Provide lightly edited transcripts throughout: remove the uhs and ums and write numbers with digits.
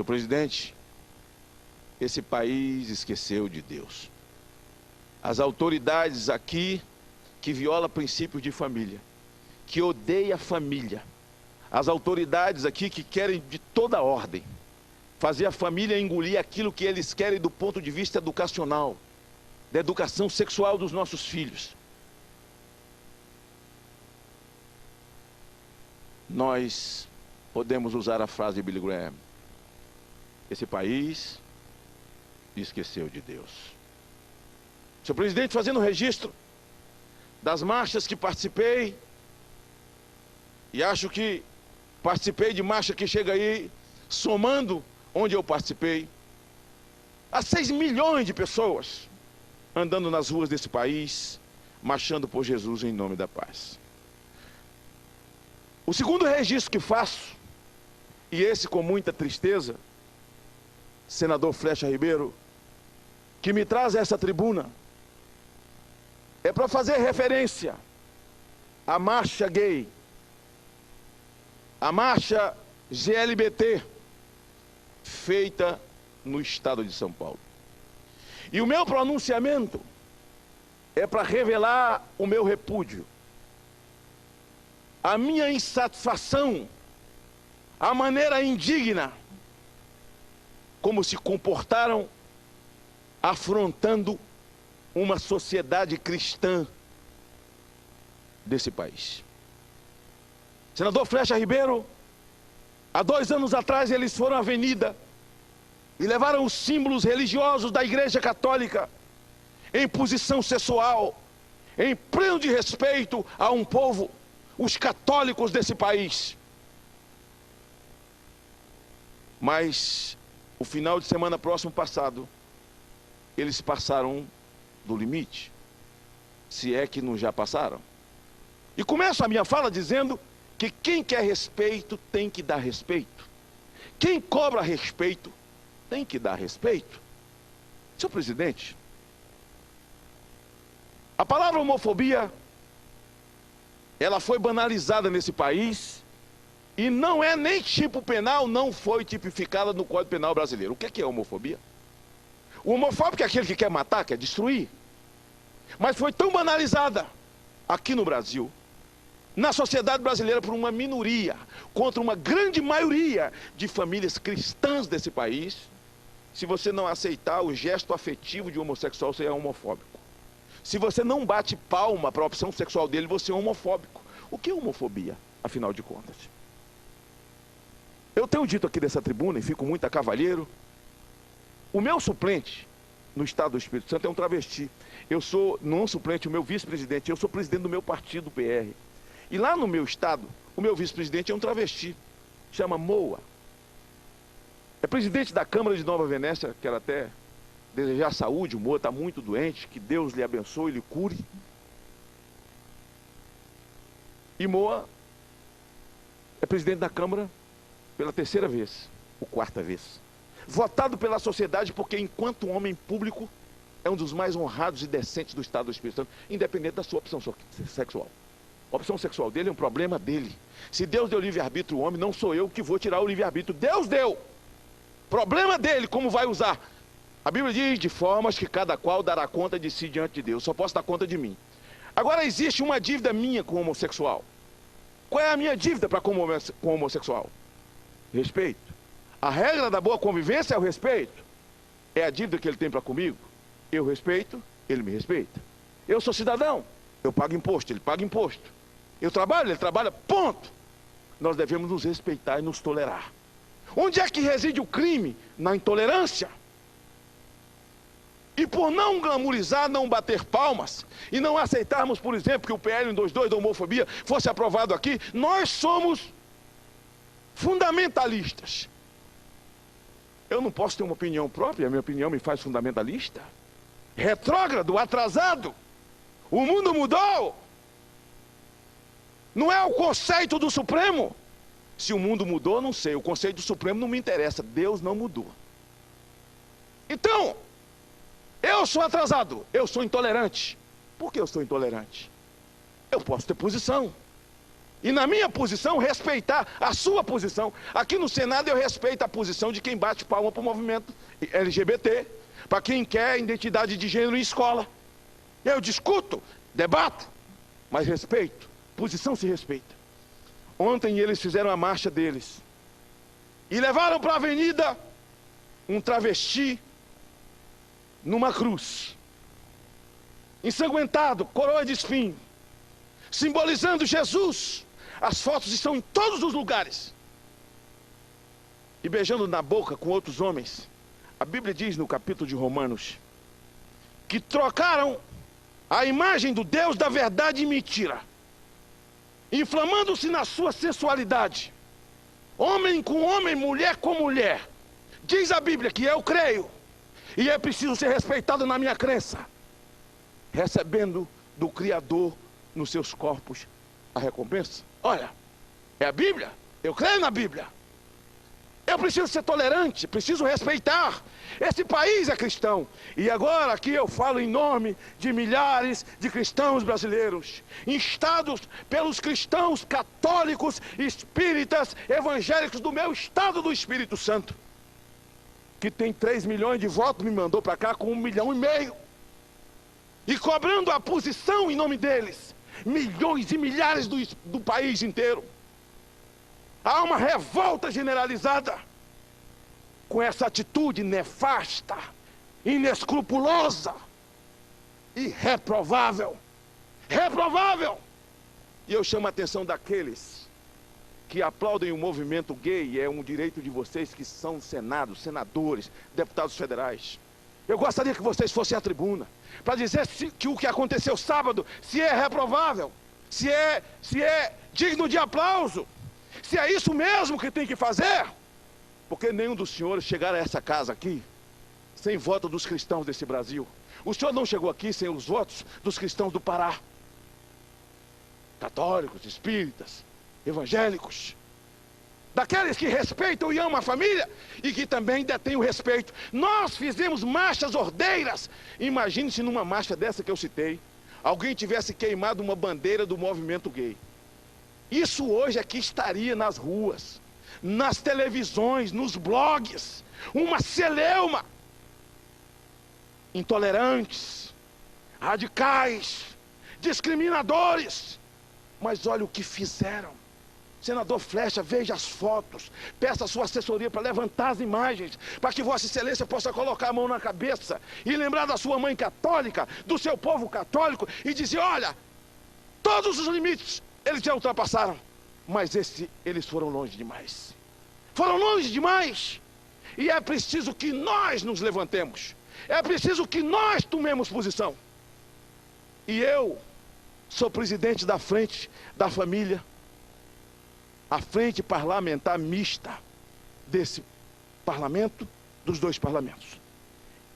Senhor presidente, esse país esqueceu de Deus. As autoridades aqui que violam princípios de família, que odeia a família. As autoridades aqui que querem de toda ordem fazer a família engolir aquilo que eles querem do ponto de vista educacional, da educação sexual dos nossos filhos. Nós podemos usar a frase de Billy Graham: esse país esqueceu de Deus. Senhor presidente, fazendo o registro das marchas que participei, e acho que participei de marcha que chega aí, somando onde eu participei, há 6 milhões de pessoas andando nas ruas desse país, marchando por Jesus em nome da paz. O segundo registro que faço, e esse com muita tristeza, senador Flecha Ribeiro, que me traz a essa tribuna, é para fazer referência à marcha gay, a marcha GLBT, feita no estado de São Paulo. E o meu pronunciamento é para revelar o meu repúdio, a minha insatisfação, a maneira indigna como se comportaram afrontando uma sociedade cristã desse país. Senador Flecha Ribeiro, há 2 anos atrás eles foram à avenida e levaram os símbolos religiosos da Igreja Católica em posição sexual, em pleno de respeito a um povo, os católicos desse país. Mas o final de semana próximo passado, eles passaram do limite, se é que não já passaram. E começo a minha fala dizendo que quem quer respeito tem que dar respeito. Quem cobra respeito tem que dar respeito. Senhor presidente, a palavra homofobia, ela foi banalizada nesse país e não é nem tipo penal, não foi tipificada no Código Penal brasileiro. O que é homofobia? O homofóbico é aquele que quer matar, quer destruir. Mas foi tão banalizada aqui no Brasil, na sociedade brasileira, por uma minoria, contra uma grande maioria de famílias cristãs desse país. Se você não aceitar o gesto afetivo de um homossexual, você é homofóbico. Se você não bate palma para a opção sexual dele, você é homofóbico. O que é homofobia, afinal de contas? Eu tenho dito aqui dessa tribuna, e fico muito a cavalheiro, o meu suplente no estado do Espírito Santo é um travesti. Eu sou, não suplente, o meu vice-presidente, eu sou presidente do meu partido, PR. E lá no meu estado, o meu vice-presidente é um travesti, chama Moa. É presidente da Câmara de Nova Venécia, quero até desejar saúde, o Moa está muito doente, que Deus lhe abençoe, lhe cure. E Moa é presidente da Câmara pela 3ª vez, ou 4ª vez. Votado pela sociedade porque, enquanto homem público, é um dos mais honrados e decentes do estado do Espírito Santo, independente da sua opção sexual. A opção sexual dele é um problema dele. Se Deus deu livre-arbítrio ao homem, não sou eu que vou tirar o livre-arbítrio. Deus deu. Problema dele, como vai usar. A Bíblia diz, de formas que cada qual dará conta de si diante de Deus. Só posso dar conta de mim. Agora, existe uma dívida minha com o homossexual. Qual é a minha dívida para com o homossexual? Respeito. A regra da boa convivência é o respeito. É a dívida que ele tem para comigo. Eu respeito, ele me respeita. Eu sou cidadão, eu pago imposto, ele paga imposto. Eu trabalho, ele trabalha, ponto. Nós devemos nos respeitar e nos tolerar. Onde é que reside o crime? Na intolerância. E por não glamourizar, não bater palmas, e não aceitarmos, por exemplo, que o PL 122 da homofobia fosse aprovado aqui, nós somos fundamentalistas. Eu não posso ter uma opinião própria, a minha opinião me faz fundamentalista. Retrógrado, atrasado. O mundo mudou. Não é o conceito do Supremo. Se o mundo mudou, não sei. O conceito do Supremo não me interessa. Deus não mudou. Então, eu sou atrasado, eu sou intolerante. Por que eu sou intolerante? Eu posso ter posição. E na minha posição, respeitar a sua posição. Aqui no Senado eu respeito a posição de quem bate palma para o movimento LGBT, para quem quer identidade de gênero em escola. Eu discuto, debato, mas respeito. Posição se respeita. Ontem eles fizeram a marcha deles e levaram para a avenida um travesti numa cruz, ensanguentado, coroa de espinho, simbolizando Jesus. As fotos estão em todos os lugares. E beijando na boca com outros homens. A Bíblia diz no capítulo de Romanos que trocaram a imagem do Deus da verdade em mentira, inflamando-se na sua sensualidade, homem com homem, mulher com mulher. Diz a Bíblia que eu creio, e é preciso ser respeitado na minha crença, recebendo do Criador nos seus corpos a recompensa. Olha, é a Bíblia, eu creio na Bíblia. Eu preciso ser tolerante, preciso respeitar. Esse país é cristão. E agora aqui eu falo em nome de milhares de cristãos brasileiros, instados pelos cristãos católicos, espíritas, evangélicos do meu estado do Espírito Santo, que tem 3 milhões de votos, me mandou para cá com 1,5 milhão. E cobrando a posição em nome deles, milhões e milhares do país inteiro. Há uma revolta generalizada com essa atitude nefasta, inescrupulosa e reprovável. Reprovável! E eu chamo a atenção daqueles que aplaudem o movimento gay. É um direito de vocês que são senadores, deputados federais. Eu gostaria que vocês fossem à tribuna para dizer que o que aconteceu sábado, se é reprovável, se é digno de aplauso, se é isso mesmo que tem que fazer. Porque nenhum dos senhores chegaram a essa casa aqui sem voto dos cristãos desse Brasil. O senhor não chegou aqui sem os votos dos cristãos do Pará, católicos, espíritas, evangélicos, daqueles que respeitam e amam a família e que também detêm o respeito. Nós fizemos marchas ordeiras. Imagine se numa marcha dessa que eu citei, alguém tivesse queimado uma bandeira do movimento gay. Isso hoje aqui estaria nas ruas, nas televisões, nos blogs, uma celeuma. Intolerantes, radicais, discriminadores. Mas olha o que fizeram. Senador Flecha, veja as fotos, peça a sua assessoria para levantar as imagens, para que Vossa Excelência possa colocar a mão na cabeça e lembrar da sua mãe católica, do seu povo católico, e dizer: olha, todos os limites eles já ultrapassaram, mas eles foram longe demais. Foram longe demais. E é preciso que nós nos levantemos, é preciso que nós tomemos posição. E eu sou presidente da Frente da Família, a frente parlamentar mista desse parlamento, dos dois parlamentos.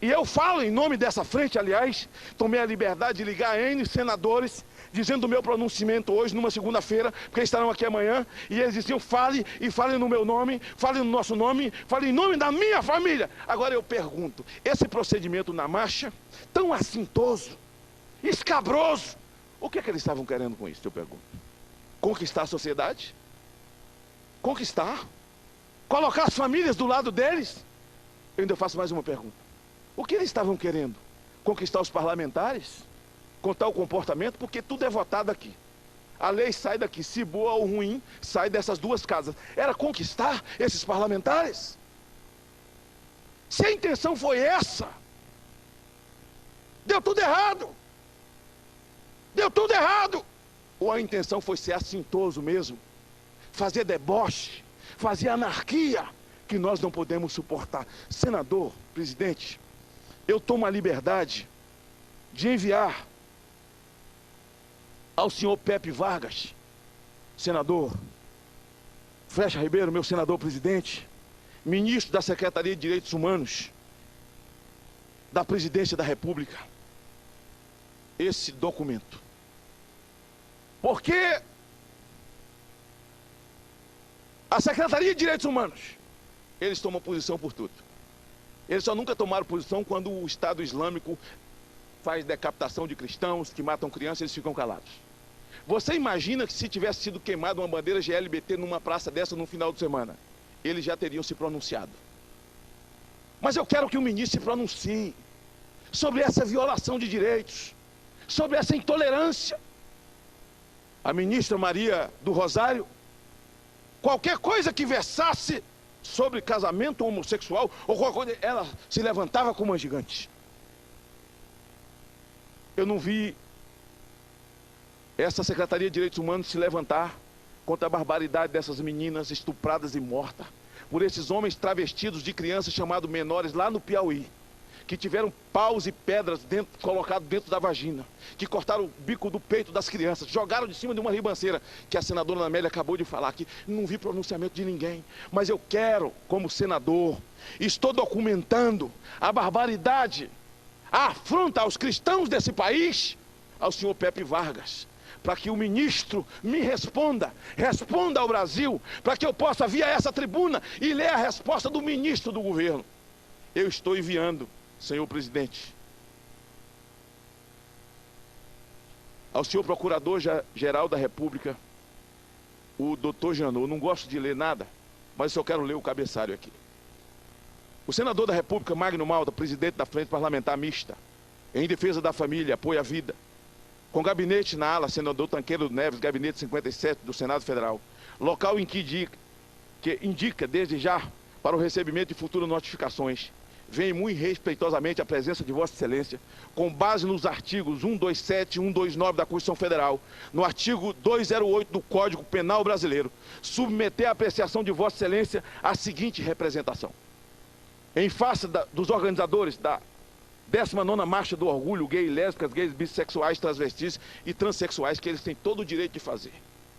E eu falo em nome dessa frente. Aliás, tomei a liberdade de ligar a N senadores, dizendo o meu pronunciamento hoje, numa segunda-feira, porque eles estarão aqui amanhã, e eles diziam: fale, e fale no meu nome, fale no nosso nome, fale em nome da minha família. Agora eu pergunto, esse procedimento na marcha, tão assintoso, escabroso, o que é que eles estavam querendo com isso, eu pergunto? Conquistar a sociedade? Conquistar? Colocar as famílias do lado deles? Eu ainda faço mais uma pergunta. O que eles estavam querendo? Conquistar os parlamentares? Contar o comportamento? Porque tudo é votado aqui. A lei sai daqui, se boa ou ruim, sai dessas duas casas. Era conquistar esses parlamentares? Se a intenção foi essa, deu tudo errado. Deu tudo errado. Ou a intenção foi ser assintoso mesmo, fazer deboche, fazer anarquia, que nós não podemos suportar. Senador, presidente, eu tomo a liberdade de enviar ao senhor Pepe Vargas, senador Flecha Ribeiro, meu senador presidente, ministro da Secretaria de Direitos Humanos da Presidência da República, esse documento. Porque a Secretaria de Direitos Humanos, eles tomam posição por tudo. Eles só nunca tomaram posição quando o Estado Islâmico faz decapitação de cristãos, que matam crianças, eles ficam calados. Você imagina que se tivesse sido queimada uma bandeira GLBT numa praça dessa no final de semana, eles já teriam se pronunciado. Mas eu quero que o ministro se pronuncie sobre essa violação de direitos, sobre essa intolerância. A ministra Maria do Rosário, qualquer coisa que versasse sobre casamento homossexual, ou qualquer coisa, ela se levantava como uma gigante. Eu não vi essa Secretaria de Direitos Humanos se levantar contra a barbaridade dessas meninas estupradas e mortas por esses homens travestidos de crianças chamados menores lá no Piauí, que tiveram paus e pedras colocados dentro da vagina, que cortaram o bico do peito das crianças, jogaram de cima de uma ribanceira, que a senadora Ana Amélia acabou de falar aqui. Não vi pronunciamento de ninguém, mas eu quero, como senador, estou documentando a barbaridade, a afronta aos cristãos desse país, ao senhor Pepe Vargas, para que o ministro me responda ao Brasil, para que eu possa vir a essa tribuna e ler a resposta do ministro do governo. Eu estou enviando, senhor presidente, ao senhor procurador-geral da República, o doutor Janot. Não gosto de ler nada, mas eu quero ler o cabeçalho aqui. O senador da República, Magno Malta, presidente da Frente Parlamentar Mista, em defesa da família, apoio à vida, com gabinete na ala, senador Tanqueiro Neves, gabinete 57 do Senado Federal, local em que indica desde já para o recebimento de futuras notificações. Venho muito respeitosamente à presença de Vossa Excelência, com base nos artigos 127 e 129 da Constituição Federal, no artigo 208 do Código Penal Brasileiro, submeter à apreciação de Vossa Excelência a seguinte representação. Em face dos organizadores da 19ª Marcha do Orgulho, gay, lésbicas, gays, bissexuais, transvestis e transexuais, que eles têm todo o direito de fazer.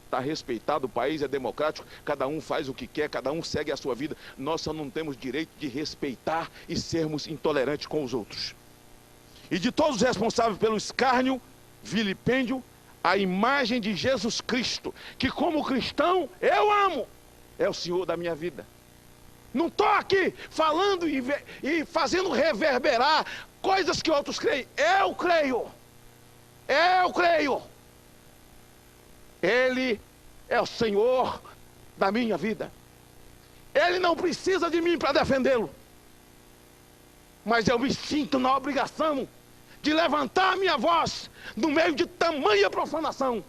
Está respeitado, o país é democrático, cada um faz o que quer, cada um segue a sua vida. Nós só não temos direito de respeitar e sermos intolerantes com os outros. E de todos os responsáveis pelo escárnio, vilipêndio, a imagem de Jesus Cristo, que como cristão eu amo, é o Senhor da minha vida. Não estou aqui falando e fazendo reverberar coisas que outros creem. Eu creio. Eu creio. Ele é o Senhor da minha vida. Ele não precisa de mim para defendê-lo. Mas eu me sinto na obrigação de levantar a minha voz no meio de tamanha profanação,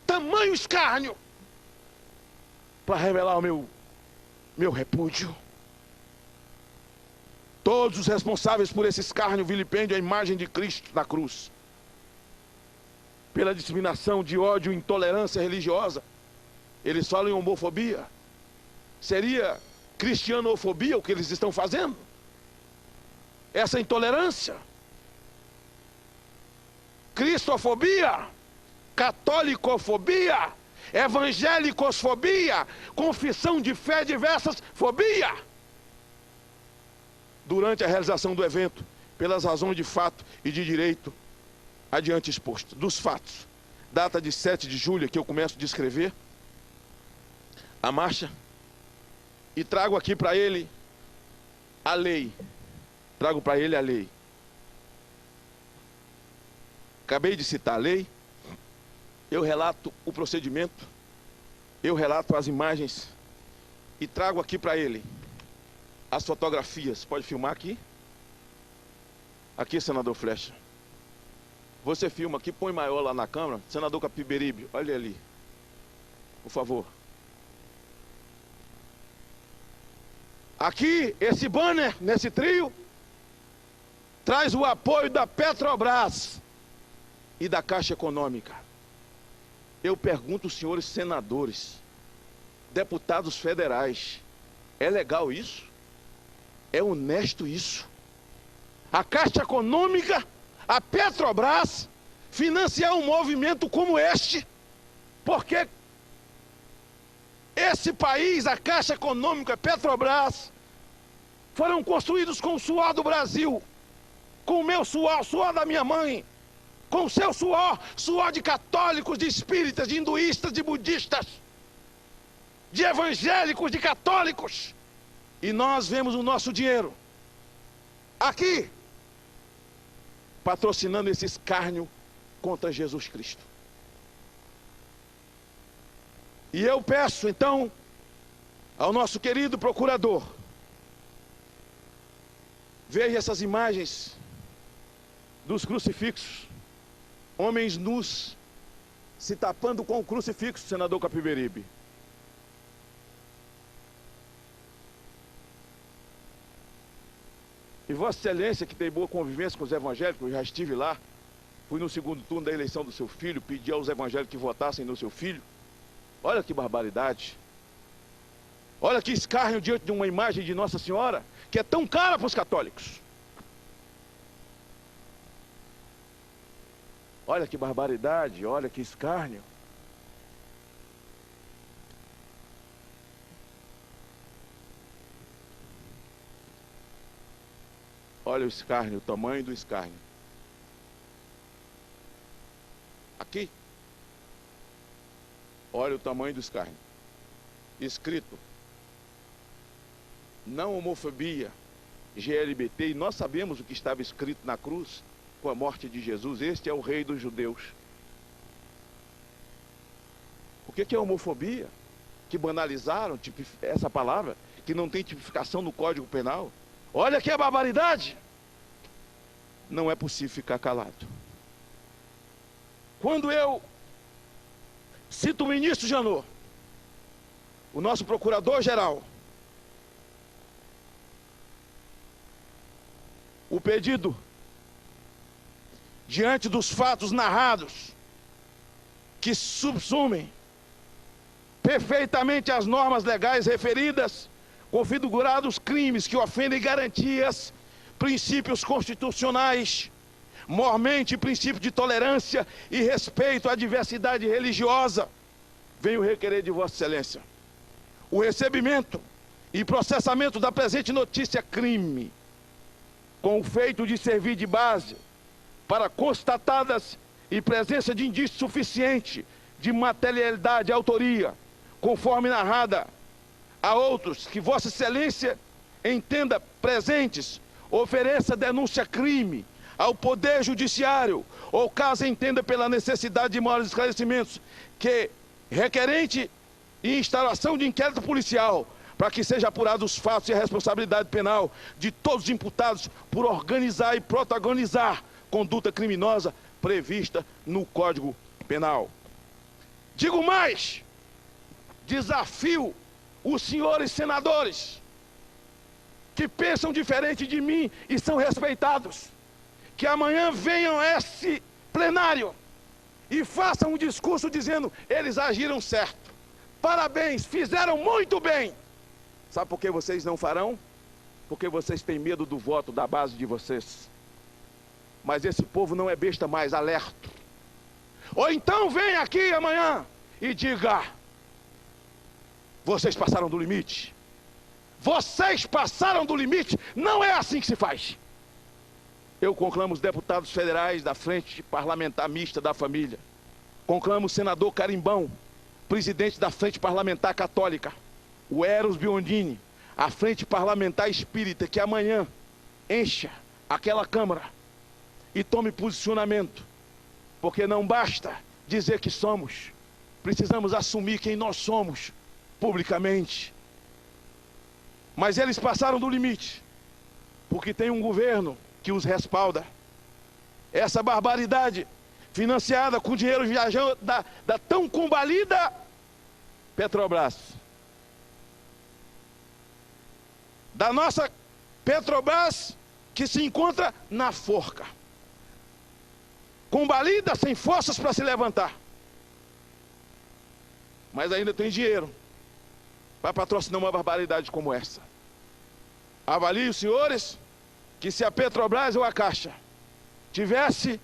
tamanho escárnio, para revelar o meu repúdio. Todos os responsáveis por esse escárnio, vilipêndio, a imagem de Cristo na cruz, pela disseminação de ódio e intolerância religiosa, eles falam em homofobia. Seria cristianofobia o que eles estão fazendo? Essa intolerância? Cristofobia? Catolicofobia? Evangelicosfobia? Confissão de fé diversas? Fobia? Durante a realização do evento, pelas razões de fato e de direito adiante exposto. Dos fatos, data de 7 de julho, que eu começo a descrever a marcha, e trago aqui para ele a lei. Trago para ele a lei. Acabei de citar a lei, eu relato o procedimento, eu relato as imagens e trago aqui para ele as fotografias. Pode filmar aqui? Aqui, senador Flecha. Você filma aqui, põe maior lá na câmera. Senador Capiberibe, olha ali. Por favor. Aqui, esse banner, nesse trio, traz o apoio da Petrobras e da Caixa Econômica. Eu pergunto aos senhores senadores, deputados federais, é legal isso? É honesto isso? A Caixa Econômica, a Petrobras, financiar um movimento como este? Porque esse país, a Caixa Econômica, a Petrobras, foram construídos com o suor do Brasil, com o meu suor, suor da minha mãe, com o seu suor, suor de católicos, de espíritas, de hinduístas, de budistas, de evangélicos, de católicos. E nós vemos o nosso dinheiro aqui, patrocinando esse escárnio contra Jesus Cristo. E eu peço, então, ao nosso querido procurador, veja essas imagens dos crucifixos, homens nus se tapando com o crucifixo, senador Capiberibe. E Vossa Excelência, que tem boa convivência com os evangélicos, eu já estive lá, fui no segundo turno da eleição do seu filho, pedi aos evangélicos que votassem no seu filho. Olha que barbaridade. Olha que escárnio diante de uma imagem de Nossa Senhora, que é tão cara para os católicos. Olha que barbaridade, olha que escárnio. Olha o escárnio, o tamanho do escárnio. Aqui. Olha o tamanho do escárnio. Escrito: não homofobia, GLBT. E nós sabemos o que estava escrito na cruz com a morte de Jesus. Este é o rei dos judeus. O que é homofobia? Que banalizaram essa palavra, que não tem tipificação no Código Penal. Olha que barbaridade. Não é possível ficar calado. Quando eu cito o ministro Janot, o nosso procurador-geral, o pedido, diante dos fatos narrados, que subsumem perfeitamente as normas legais referidas, configurados crimes que ofendem garantias, princípios constitucionais, mormente princípio de tolerância e respeito à diversidade religiosa, venho requerer de Vossa Excelência o recebimento e processamento da presente notícia crime, com o feito de servir de base para constatadas e presença de indício suficiente de materialidade e autoria, conforme narrada a outros que Vossa Excelência entenda presentes, ofereça denúncia crime ao Poder Judiciário, ou caso entenda pela necessidade de maiores esclarecimentos, que requerente e instalação de inquérito policial, para que seja apurado os fatos e a responsabilidade penal de todos os imputados por organizar e protagonizar conduta criminosa prevista no Código Penal. Digo mais, desafio os senhores senadores que pensam diferente de mim e são respeitados, que amanhã venham a esse plenário e façam um discurso dizendo: eles agiram certo, parabéns, fizeram muito bem. Sabe por que vocês não farão? Porque vocês têm medo do voto da base de vocês. Mas esse povo não é besta mais, alerta. Ou então vem aqui amanhã e diga: vocês passaram do limite. Vocês passaram do limite. Não é assim que se faz. Eu conclamo os deputados federais da Frente Parlamentar Mista da Família. Conclamo o senador Carimbão, presidente da Frente Parlamentar Católica, o Eros Biondini, a Frente Parlamentar Espírita, que amanhã encha aquela Câmara e tome posicionamento, porque não basta dizer que somos, precisamos assumir quem nós somos publicamente. Mas eles passaram do limite, porque tem um governo que os respalda. Essa barbaridade, financiada com dinheiro viajando da tão combalida Petrobras, da nossa Petrobras, que se encontra na forca, combalida, sem forças para se levantar, mas ainda tem dinheiro para patrocinar uma barbaridade como essa. Avalie os senhores que se a Petrobras ou a Caixa tivesse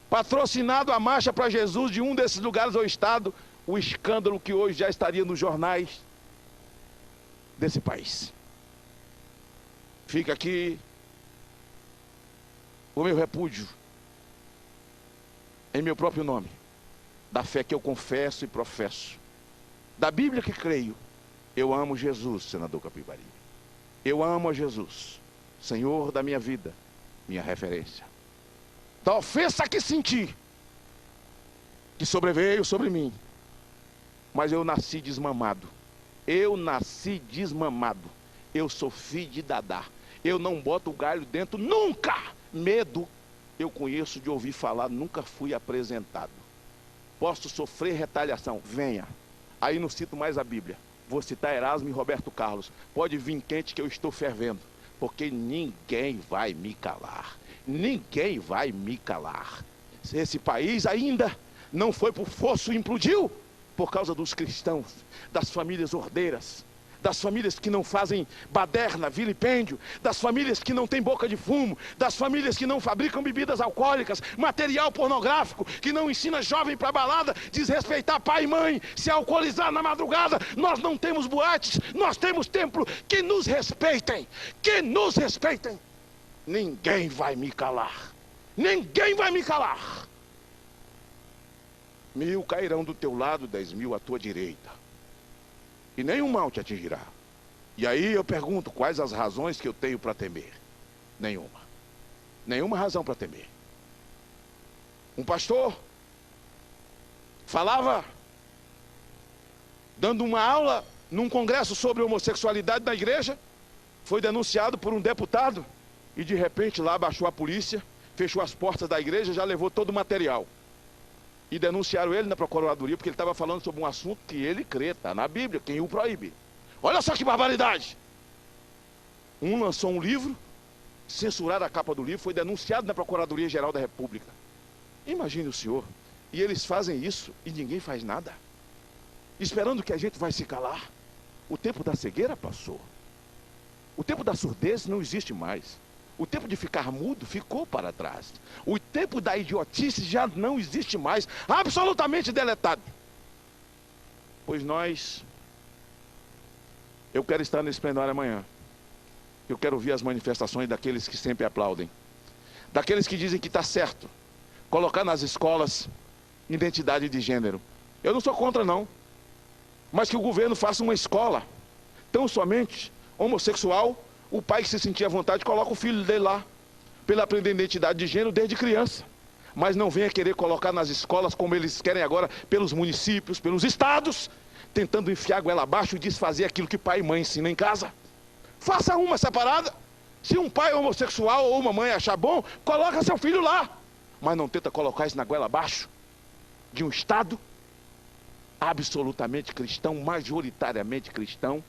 patrocinado a marcha para Jesus de um desses lugares ou estado, o escândalo que hoje já estaria nos jornais desse país. Fica aqui o meu repúdio, em meu próprio nome, da fé que eu confesso e professo, da Bíblia que creio. Eu amo Jesus, senador Capiberibe. Eu amo a Jesus, Senhor da minha vida, minha referência. Da ofensa que senti, que sobreveio sobre mim, mas eu nasci desmamado. Eu nasci desmamado. Eu sou filho de Dadá. Eu não boto o galho dentro nunca. Medo eu conheço de ouvir falar, nunca fui apresentado. Posso sofrer retaliação, venha. Aí não cito mais a Bíblia. Vou citar Erasmo e Roberto Carlos. Pode vir quente que eu estou fervendo, porque ninguém vai me calar. Ninguém vai me calar. Esse país ainda não foi para o fosso e implodiu por causa dos cristãos, das famílias ordeiras, das famílias que não fazem baderna, vilipêndio, das famílias que não têm boca de fumo, das famílias que não fabricam bebidas alcoólicas, material pornográfico, que não ensina jovem para balada, desrespeitar pai e mãe, se alcoolizar na madrugada. Nós não temos boates, nós temos templo. Que nos respeitem, que nos respeitem. Ninguém vai me calar, ninguém vai me calar. 1000 cairão do teu lado, 10.000 à tua direita, e nenhum mal te atingirá. E aí eu pergunto, quais as razões que eu tenho para temer? Nenhuma. Nenhuma razão para temer. Um pastor falava, dando uma aula num congresso sobre homossexualidade na igreja, foi denunciado por um deputado, e de repente lá baixou a polícia, fechou as portas da igreja, já levou todo o material. E denunciaram ele na procuradoria, porque ele estava falando sobre um assunto que ele crê, está na Bíblia, quem o proíbe. Olha só que barbaridade! Um lançou um livro, censuraram a capa do livro, foi denunciado na Procuradoria Geral da República. Imagine o senhor, e eles fazem isso e ninguém faz nada, esperando que a gente vai se calar. O tempo da cegueira passou. O tempo da surdez não existe mais. O tempo de ficar mudo ficou para trás. O tempo da idiotice já não existe mais. Absolutamente deletado. Pois eu quero estar nesse plenário amanhã. Eu quero ouvir as manifestações daqueles que sempre aplaudem. Daqueles que dizem que está certo colocar nas escolas identidade de gênero. Eu não sou contra não. Mas que o governo faça uma escola tão somente homossexual. O pai que se sentir à vontade coloca o filho dele lá, para ele aprender identidade de gênero desde criança. Mas não venha querer colocar nas escolas, como eles querem agora, pelos municípios, pelos estados, tentando enfiar a goela abaixo e desfazer aquilo que pai e mãe ensinam em casa. Faça uma separada. Se um pai homossexual ou uma mãe achar bom, coloca seu filho lá. Mas não tenta colocar isso na goela abaixo de um estado absolutamente cristão, majoritariamente cristão,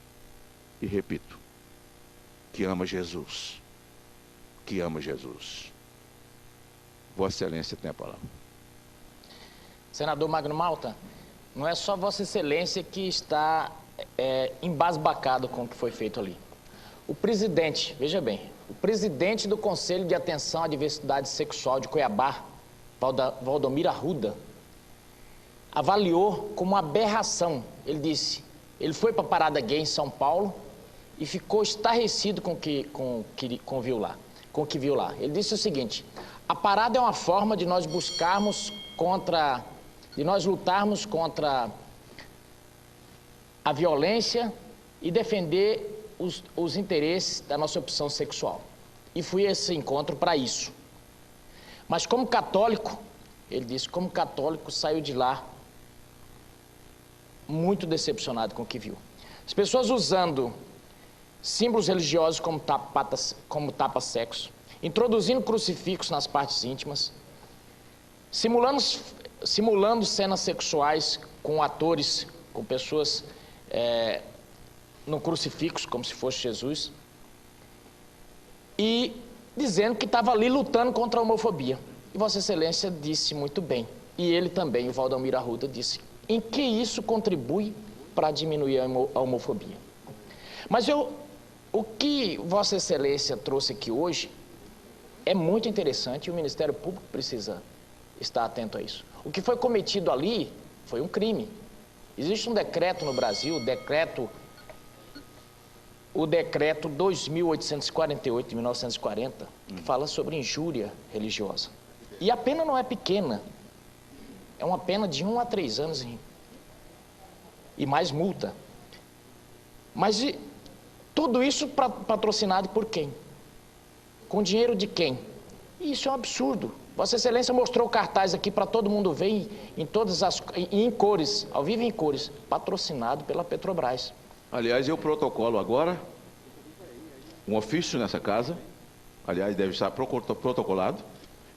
e repito, que ama Jesus, que ama Jesus. Vossa Excelência tem a palavra. Senador Magno Malta, não é só Vossa Excelência que está embasbacado com o que foi feito ali. O presidente, veja bem, o presidente do Conselho de Atenção à Diversidade Sexual de Cuiabá, Valdomiro Arruda, avaliou como uma aberração. Ele disse, ele foi para a parada gay em São Paulo e ficou estarrecido com o que viu lá. Ele disse o seguinte: a parada é uma forma de nós lutarmos contra a violência e defender os interesses da nossa opção sexual. E fui a esse encontro para isso. Mas como católico, ele disse, como católico, saiu de lá muito decepcionado com o que viu. As pessoas usando símbolos religiosos como tapa-sexo, introduzindo crucifixos nas partes íntimas, simulando cenas sexuais com atores, com pessoas no crucifixo, como se fosse Jesus, e dizendo que estava ali lutando contra a homofobia. E Vossa Excelência disse muito bem, e ele também, o Valdomiro Arruda, disse, em que isso contribui para diminuir a homofobia. Mas o que Vossa Excelência trouxe aqui hoje é muito interessante e o Ministério Público precisa estar atento a isso. O que foi cometido ali foi um crime. Existe um decreto no Brasil, o decreto 2.848 de 1940, que fala sobre injúria religiosa. E a pena não é pequena. É uma pena de 1 a 3 anos e mais multa. Mas tudo isso patrocinado por quem? Com dinheiro de quem? E isso é um absurdo. Vossa Excelência mostrou o cartaz aqui para todo mundo ver em cores, ao vivo em cores, patrocinado pela Petrobras. Aliás, eu protocolo agora um ofício nessa casa, aliás, deve estar protocolado,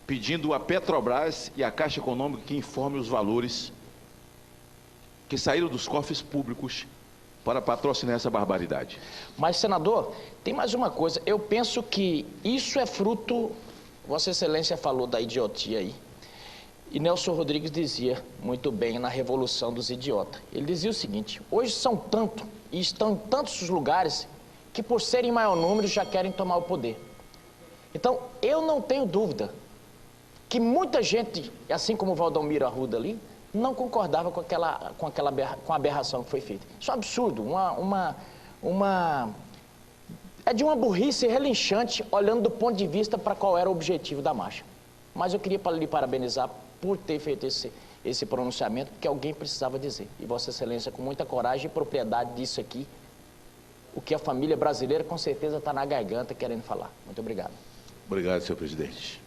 pedindo à Petrobras e à Caixa Econômica que informe os valores que saíram dos cofres públicos para patrocinar essa barbaridade. Mas, senador, tem mais uma coisa. Eu penso que isso é fruto... Vossa Excelência falou da idiotia aí. E Nelson Rodrigues dizia muito bem na Revolução dos Idiotas. Ele dizia o seguinte: hoje são tanto e estão em tantos lugares que, por serem maior número, já querem tomar o poder. Então, eu não tenho dúvida que muita gente, assim como o Valdomiro Arruda ali, não concordava com a aberração que foi feita. Isso é um absurdo, é de uma burrice relinchante, olhando do ponto de vista para qual era o objetivo da marcha. Mas eu queria lhe parabenizar por ter feito esse pronunciamento, porque alguém precisava dizer. E Vossa Excelência, com muita coragem e propriedade, disse aqui o que a família brasileira com certeza está na garganta querendo falar. Muito obrigado. Obrigado, senhor presidente.